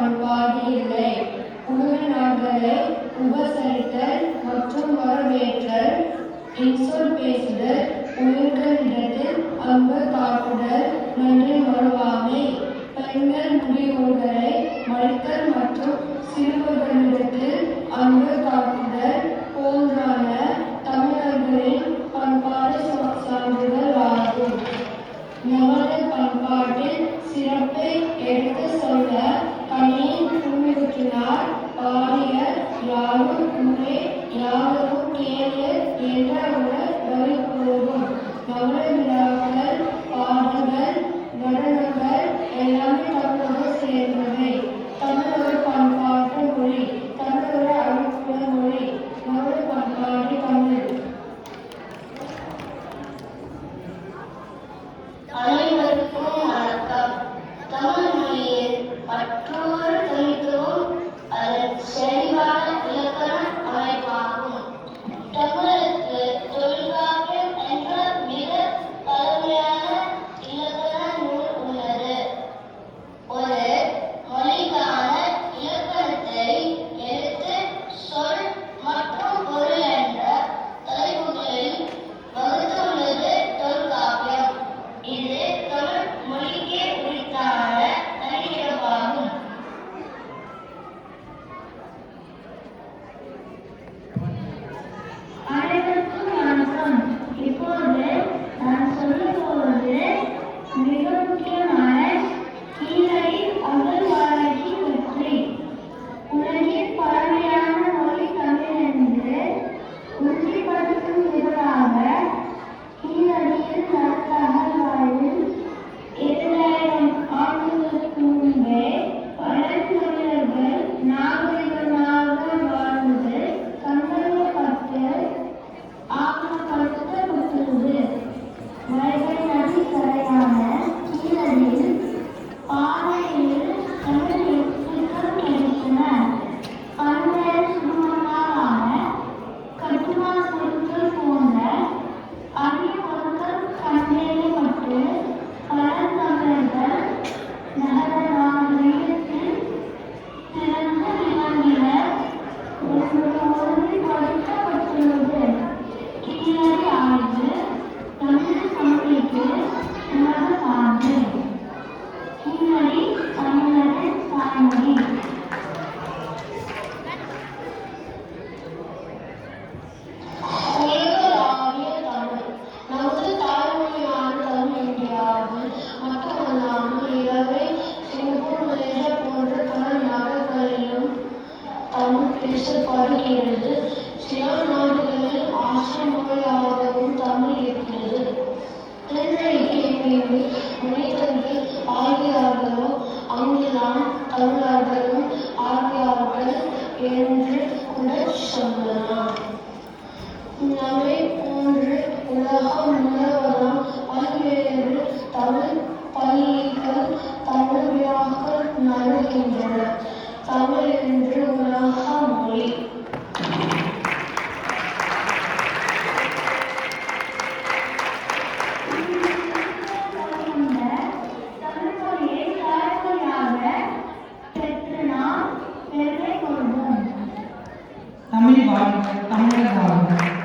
பண்பாடு இல்லை. உறவினர்களை உபசரித்தல் மற்றும் வரவேற்றல், இன்சொல் பேசுதல், உயிர்களிடத்தில் அன்பு காட்டுதல், நன்றி மறவாமை, பெண்கள் முதியோர்களை மதித்தல் மற்றும் சிறுவர்களிடத்தில் அன்பு காட்டுதல் போன்றான தமிழர்களின் பண்பாடு சான்றுகள் ஆகும். நமது பண்பாட்டின் சிறப்பை எடுத்து சொல்ல கணியின் துன்புற்றினார் பாடிய யாரும் ஊரே யாரும் கேளு என்ற ஒரு வரி போகும். நமது விழாக்கள், பாடல்கள், நடனங்கள் எல்லாமே தமிழோடு சேர்ந்தவை. தமிழ் ஒரு பண்பாட்டு மொழி, தமிழ் ஒரு அழுத்த மொழி. நமது பண்பாடு தமிழ். அனைவருக்கும் வணக்கம். தமிழ் மொழியில் மற்றொரு தனித்துவம் அதன் செறிவான இலக்கண அமைப்பாகும். தமிழுக்கு தொல்காப்பியம் என்ற மிக பழமையான இலக்கண நூல் உள்ளது. ஒரு மொழிக்கான இலக்கணத்தை எழுத்து, சொல் மற்றும் பொருள் என்ற தலைப்புகளில் வகுத்துள்ளது தொல்காப்பியம். இது தமிழ் மொழிக்கே உரித்தான தனிச்சிறப்பாகும். அனைவருக்கும் வணக்கம். இப்போது நான் சொல்ல போவது மிக முக்கியமான கீழடி அகழ்வாராய்ச்சி பற்றி. உலகின் பழமையான மொழி தமிழ் என்று உறுதிப்படுத்தும் விதமாக கீழடியில் நடந்த அகழ்வாய்வில் 2000 ஆண்டுகளுக்கு முன்பே பழந்தமிழர்கள் நாகரிகமாக வாழ்ந்து கண்டறியப்பட்டு ஆவணப்படுத்தப்பட்டுள்ளது. வைகை நதி கரையான கீழடியில் பாறையில் தமிழ் எழுத்துக்கள் கிடைத்தன. பல்வேறு சுடுமண்ணாலான கட்டுமான பொருட்கள் போன்ற அரிய பொருட்கள் கண்டறியப்பட்டு பழந்தமிழர்கள் நகர நாகரிகத்தில் சிறந்து விளங்கின என்று உறுதிப்படுத்தப்பட்டுள்ளது. கீழடி ஆய்வு தமிழ் பண்பிற்கு உலக சான்று. கீழடி தமிழரின் தாய்மொழி. உலகளாவிய தமிழ் நமது தாய்மொழியான தமிழ் இந்தியாவில் மட்டுமல்லாமல் இலங்கை, சிங்கப்பூர், மலேசியா போன்ற பல நாடுகளிலும் தமிழ் பேசப்படுகிறது. சில நாடுகளில் ஆசிய மொழியாகவும் தமிழ் இருக்கிறது. இன்றைய கேள்வியில் மனிதர்கள் ஆகியார்களோ ஆங்கிலம் தமிழர்களும் ஆகியார்கள் என்று கூட சொல்லலாம். நம்மை போன்று உலகம் முழுவதும் பல்வேறு தமிழ் பள்ளிகள் தமிழ் விழாக்கள் நடக்கின்றன. தமிழ் என்று உலக மொழி. தமிழ் மொழியை தாய்மொழியாக பெற்று நாம் பெருமை கொள்வோம். தமிழ் வாழ்க, தமிழர் வாழ்க.